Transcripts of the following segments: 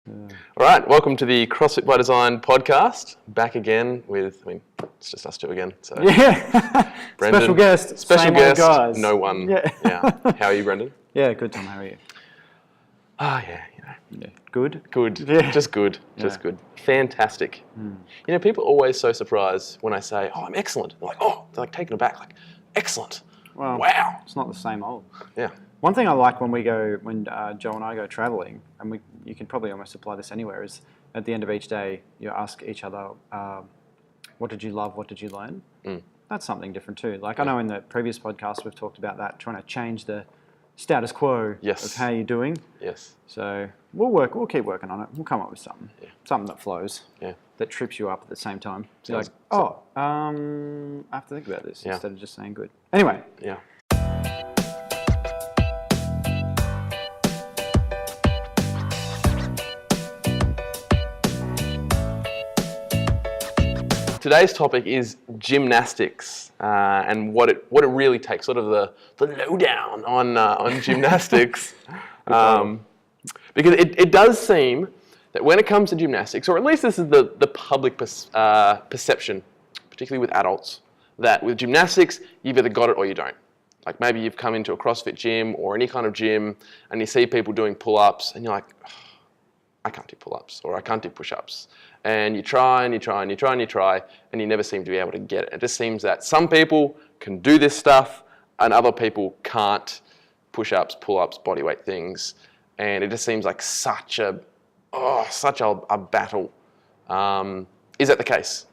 All right, welcome to the CrossFit by Design podcast. Back again with, it's just us two again. So yeah, Brendan, special guest, special guest, guys. no one. Yeah. How are you, Brendan? Yeah, good, Tom. How are you? Yeah, good. Good. Yeah. Just good. Just good. Fantastic. People are always so surprised when I say, "Oh, I'm excellent." They're like, "Oh," they're like taken aback, like, "Excellent." Well, wow. It's not the same old. Yeah. One thing I like when Joe and I go traveling, and you can probably almost apply this anywhere, is at the end of each day, you ask each other, what did you love, what did you learn? That's something different too. Like I know in the previous podcast we've talked about that, trying to change the status quo of how you're doing. Yes. So we'll keep working on it. We'll come up with something. Yeah. Something that flows. Yeah. That trips you up at the same time. You're like, I have to think about this instead of just saying good. Anyway. Yeah. Today's topic is gymnastics and what it really takes, sort of the lowdown on gymnastics. Because it does seem that when it comes to gymnastics, or at least this is the public perception, particularly with adults, that with gymnastics, you've either got it or you don't. Like maybe you've come into a CrossFit gym or any kind of gym and you see people doing pull-ups and you're like, I can't do pull-ups or I can't do push-ups. And you try and you try and you try and you try and you never seem to be able to get it. It just seems that some people can do this stuff and other people can't. Push-ups, pull-ups, bodyweight things. And it just seems like such a battle. Is that the case?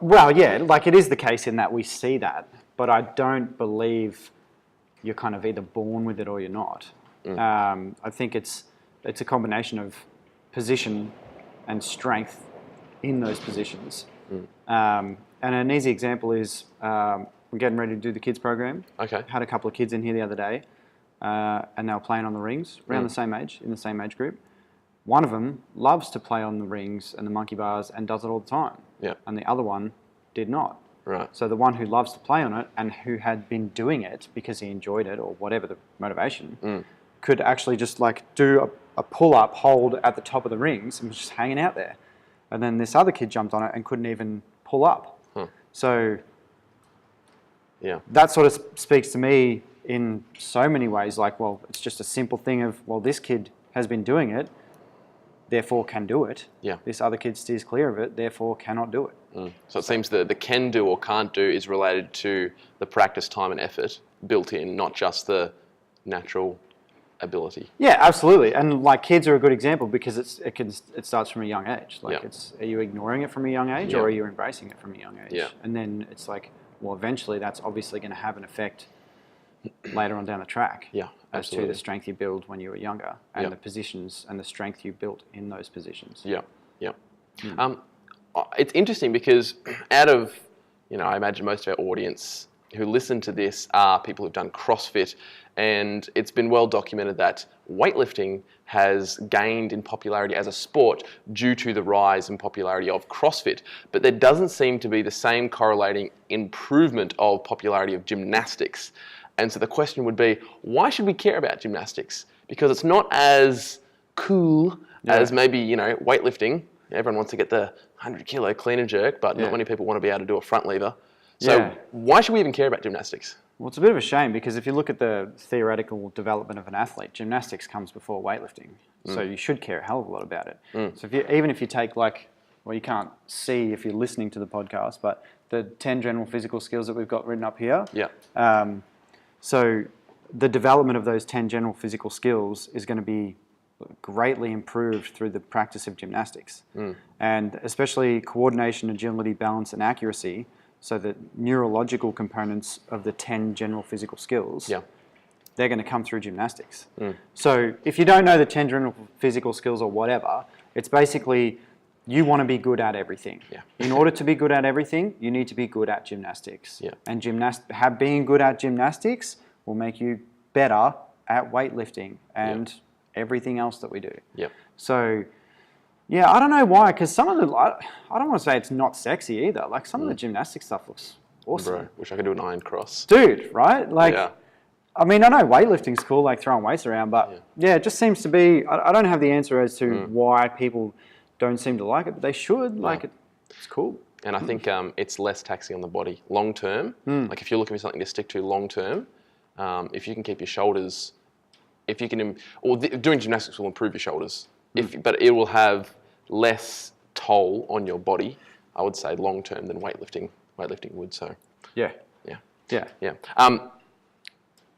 Well, yeah, like it is the case in that we see that, but I don't believe you're kind of either born with it or you're not. I think it's a combination of position and strength in those positions. And an easy example is we're getting ready to do the kids program. Okay. Had a couple of kids in here the other day, and they were playing on the rings, around the same age, in the same age group. One of them loves to play on the rings and the monkey bars and does it all the time. Yeah. And the other one did not. Right. So the one who loves to play on it and who had been doing it because he enjoyed it or whatever the motivation, could actually just like do a pull-up hold at the top of the rings and was just hanging out there. And then this other kid jumped on it and couldn't even pull up. So that sort of speaks to me in so many ways, like, well, it's just a simple thing of, well, this kid has been doing it, therefore can do it. Yeah. This other kid steers clear of it, therefore cannot do it. So it seems the can do or can't do is related to the practice time and effort built in, not just the natural ability. Yeah, absolutely. And like kids are a good example because it starts from a young age. Like are you ignoring it from a young age or are you embracing it from a young age? Yeah. And then it's like, well, eventually that's obviously going to have an effect later on down the track. Yeah, absolutely. As to the strength you build when you were younger and the positions and the strength you built in those positions. Yeah, yeah. It's interesting because out of, I imagine most of our audience who listen to this are people who've done CrossFit, and it's been well documented that weightlifting has gained in popularity as a sport due to the rise in popularity of CrossFit, but there doesn't seem to be the same correlating improvement of popularity of gymnastics. And so the question would be, why should we care about gymnastics? Because it's not as cool as maybe, weightlifting. Everyone wants to get the 100 kilo clean and jerk, but not many people want to be able to do a front lever. So why should we even care about gymnastics? Well, it's a bit of a shame because if you look at the theoretical development of an athlete, gymnastics comes before weightlifting. So you should care a hell of a lot about it. So even if you take you can't see if you're listening to the podcast, but the 10 general physical skills that we've got written up here. Yeah. So the development of those 10 general physical skills is going to be greatly improved through the practice of gymnastics. And especially coordination, agility, balance, and accuracy. So the neurological components of the 10 general physical skills, they're going to come through gymnastics. So if you don't know the 10 general physical skills or whatever, it's basically you want to be good at everything. In order to be good at everything, you need to be good at gymnastics. And being good at gymnastics will make you better at weightlifting and everything else that we do. So yeah, I don't know why, because some of the, I don't want to say it's not sexy either. Like some of the gymnastics stuff looks awesome. Bro, wish I could do an iron cross. Dude, right? Like, I mean, I know weightlifting's cool, like throwing weights around, but yeah, it just seems to be. I don't have the answer as to why people don't seem to like it, but they should. Like it's cool. And I think it's less taxing on the body long term. Like if you're looking for something to stick to long term, if you can keep your shoulders, if you can, doing gymnastics will improve your shoulders. But it will have less toll on your body, I would say, long term than weightlifting would. So Yeah.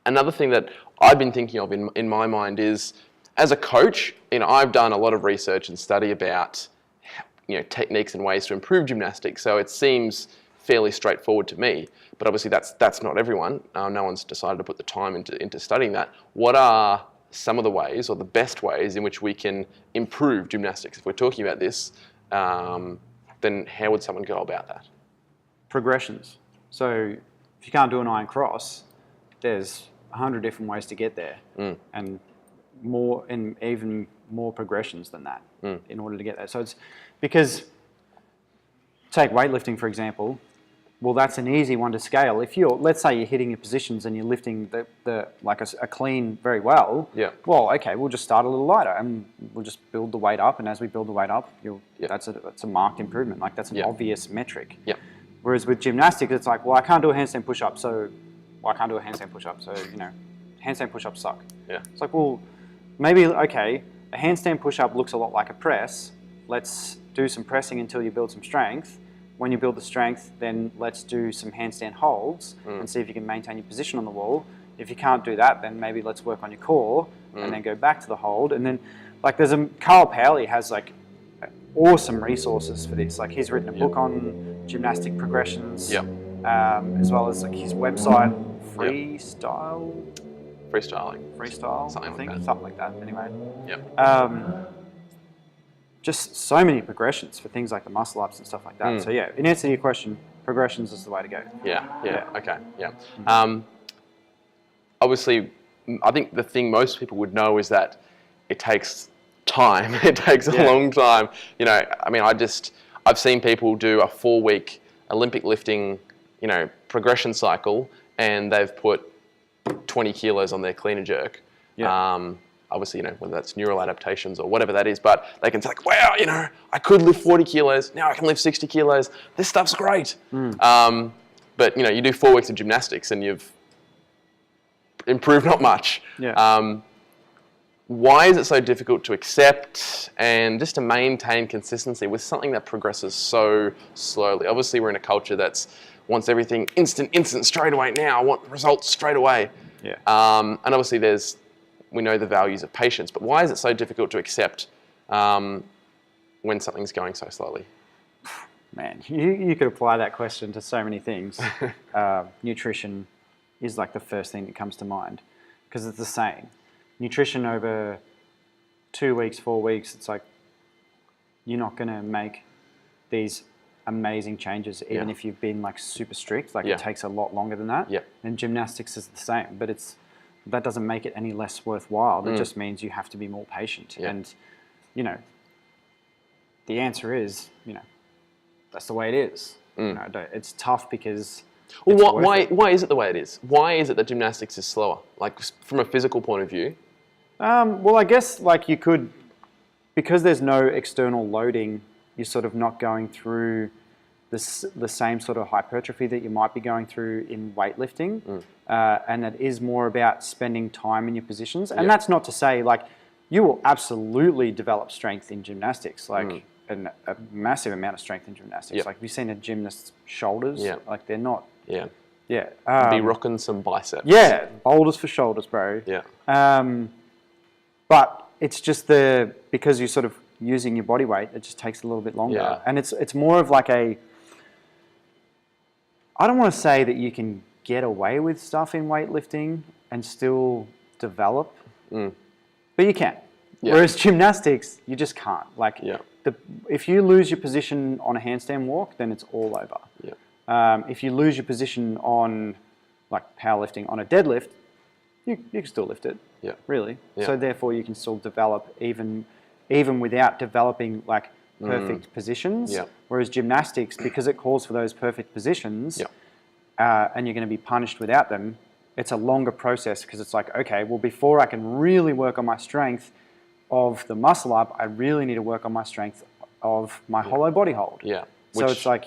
Another thing that I've been thinking of in my mind is, as a coach, I've done a lot of research and study about, techniques and ways to improve gymnastics. So it seems fairly straightforward to me, but obviously that's not everyone. No one's decided to put the time into studying that. What are some of the ways, or the best ways, in which we can improve gymnastics? If we're talking about this, then how would someone go about that? Progressions. So if you can't do an iron cross, there's 100 different ways to get there, and even more progressions than that in order to get there. So it's because, take weightlifting for example. Well, that's an easy one to scale. If let's say you're hitting your positions and you're lifting a clean very well. Yeah. Well, okay, we'll just start a little lighter and we'll just build the weight up. And as we build the weight up, that's a marked improvement. Like that's an obvious metric. Yeah. Whereas with gymnastics, it's like, well, I can't do a handstand push-up, so I can't do a handstand push-up. So handstand push-ups suck. Yeah. It's like, well, maybe a handstand push-up looks a lot like a press. Let's do some pressing until you build some strength. When you build the strength, then let's do some handstand holds and see if you can maintain your position on the wall. If you can't do that, then maybe let's work on your core and then go back to the hold. And then, Carl Powley has awesome resources for this. Like he's written a book on gymnastic progressions, as well as his website, Freestyle, something like that. Anyway, just so many progressions for things like the muscle ups and stuff like that. So in answer to your question, progressions is the way to go. Okay. Obviously, I think the thing most people would know is that it takes time. It takes a long time. I've seen people do a 4-week Olympic lifting, progression cycle, and they've put 20 kilos on their clean and jerk. Obviously, whether that's neural adaptations or whatever that is, but they can say wow, I could lift 40 kilos, now I can lift 60 kilos. This stuff's great. But, you do 4 weeks of gymnastics and you've improved not much. Why is it so difficult to accept and just to maintain consistency with something that progresses so slowly? Obviously, we're in a culture that wants everything instant, straight away now. I want results straight away. And obviously we know the values of patience, but why is it so difficult to accept when something's going so slowly? Man, you could apply that question to so many things. Nutrition is the first thing that comes to mind because it's the same. Nutrition over 2 weeks, 4 weeks, it's you're not going to make these amazing changes even if you've been super strict. It takes a lot longer than that. And gymnastics is the same, but that doesn't make it any less worthwhile. It just means you have to be more patient. And, the answer is, that's the way it is. It's tough because... Well, why is it the way it is? Why is it that gymnastics is slower? From a physical point of view? Well, I guess you could... Because there's no external loading, you're sort of not going through the same sort of hypertrophy that you might be going through in weightlifting. And it is more about spending time in your positions. And that's not to say, you will absolutely develop strength in gymnastics, a massive amount of strength in gymnastics. Have you seen a gymnast's shoulders? They're not... Be rocking some biceps. Boulders for shoulders, bro. But it's just because you're sort of using your body weight, it just takes a little bit longer. And it's more of I don't want to say that you can get away with stuff in weightlifting and still develop, but you can. Whereas gymnastics, you just can't. If you lose your position on a handstand walk, then it's all over. If you lose your position on powerlifting on a deadlift, you can still lift it. Really. So therefore, you can still develop even without developing perfect positions. Whereas gymnastics, because it calls for those perfect positions, and you're going to be punished without them, it's a longer process because it's like, okay, well, before I can really work on my strength of the muscle up, I really need to work on my strength of my hollow body hold. Yeah. So Which it's like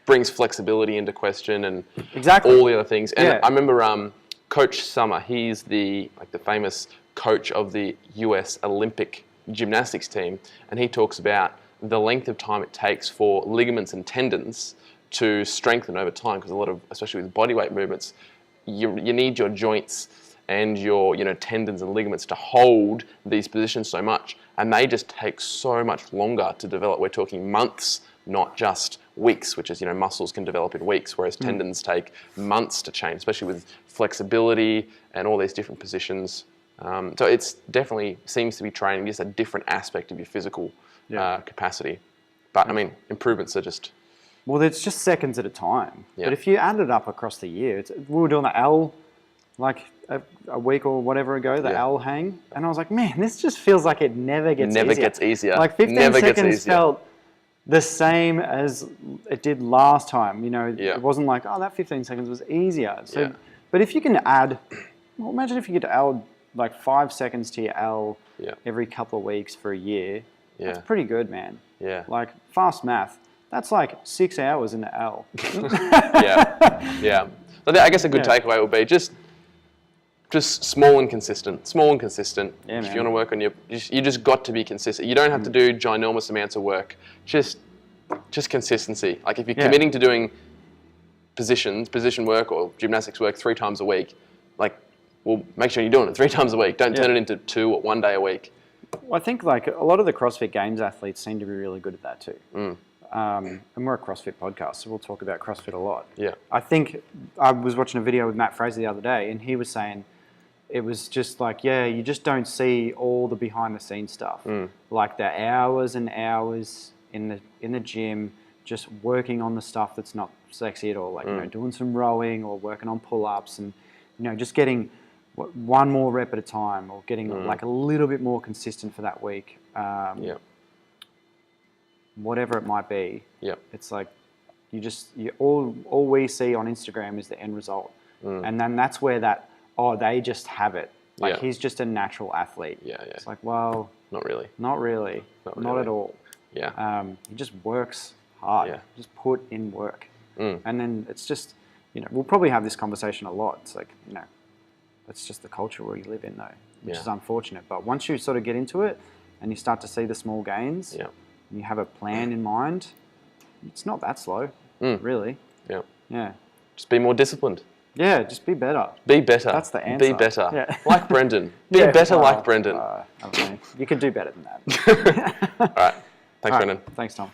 brings flexibility into question and exactly all the other things. And Yeah. I remember Coach Summer, he's the famous coach of the US Olympic gymnastics team, and he talks about the length of time it takes for ligaments and tendons to strengthen over time, because a lot of, especially with bodyweight movements, you need your joints and your tendons and ligaments to hold these positions so much, and they just take so much longer to develop. We're talking months, not just weeks, which is, muscles can develop in weeks, whereas tendons take months to change, especially with flexibility and all these different positions. So it's definitely seems to be training just a different aspect of your physical capacity. But I mean, improvements are just... Well, it's just seconds at a time. Yeah. But if you add it up across the year, we were doing the L like a week or whatever ago, the L hang, and I was like, man, this just feels like it never gets easier. Like 15 seconds felt the same as it did last time. It wasn't like, oh, that 15 seconds was easier. So, but if you can add, well, imagine if you could add like 5 seconds to your L every couple of weeks for a year. That's pretty good, man. Yeah. Like fast math. That's like 6 hours in the L. Yeah. So I guess a good takeaway would be just small and consistent. Small and consistent. Yeah, if you want to work on you just got to be consistent. You don't have to do ginormous amounts of work. Just consistency. Like if you're committing to doing position work or gymnastics work 3 times a week, like, well, make sure you're doing it 3 times a week. Don't turn it into 2 or 1 day a week. Well, I think like a lot of the CrossFit Games athletes seem to be really good at that too. And we're a CrossFit podcast, so we'll talk about CrossFit a lot. Yeah. I think I was watching a video with Matt Fraser the other day, and he was saying it was just like, you just don't see all the behind the scenes stuff, like the hours and hours in the gym, just working on the stuff that's not sexy at all, like doing some rowing or working on pull-ups, and just getting one more rep at a time, or getting like a little bit more consistent for that week. Whatever it might be. It's like all we see on Instagram is the end result, and then that's where they just have it. Like he's just a natural athlete. It's like, well, not really, not at all. He just works hard. Just put in work, and then it's just we'll probably have this conversation a lot. It's like that's just the culture we live in, though, which is unfortunate. But once you sort of get into it and you start to see the small gains, and you have a plan in mind, it's not that slow, really. Yeah. Just be more disciplined. Yeah, just be better. Be better. That's the answer. Be better. Like Brendan. Be better like Brendan. I mean, you can do better than that. All right. Thanks, Brendan. Thanks, Tom.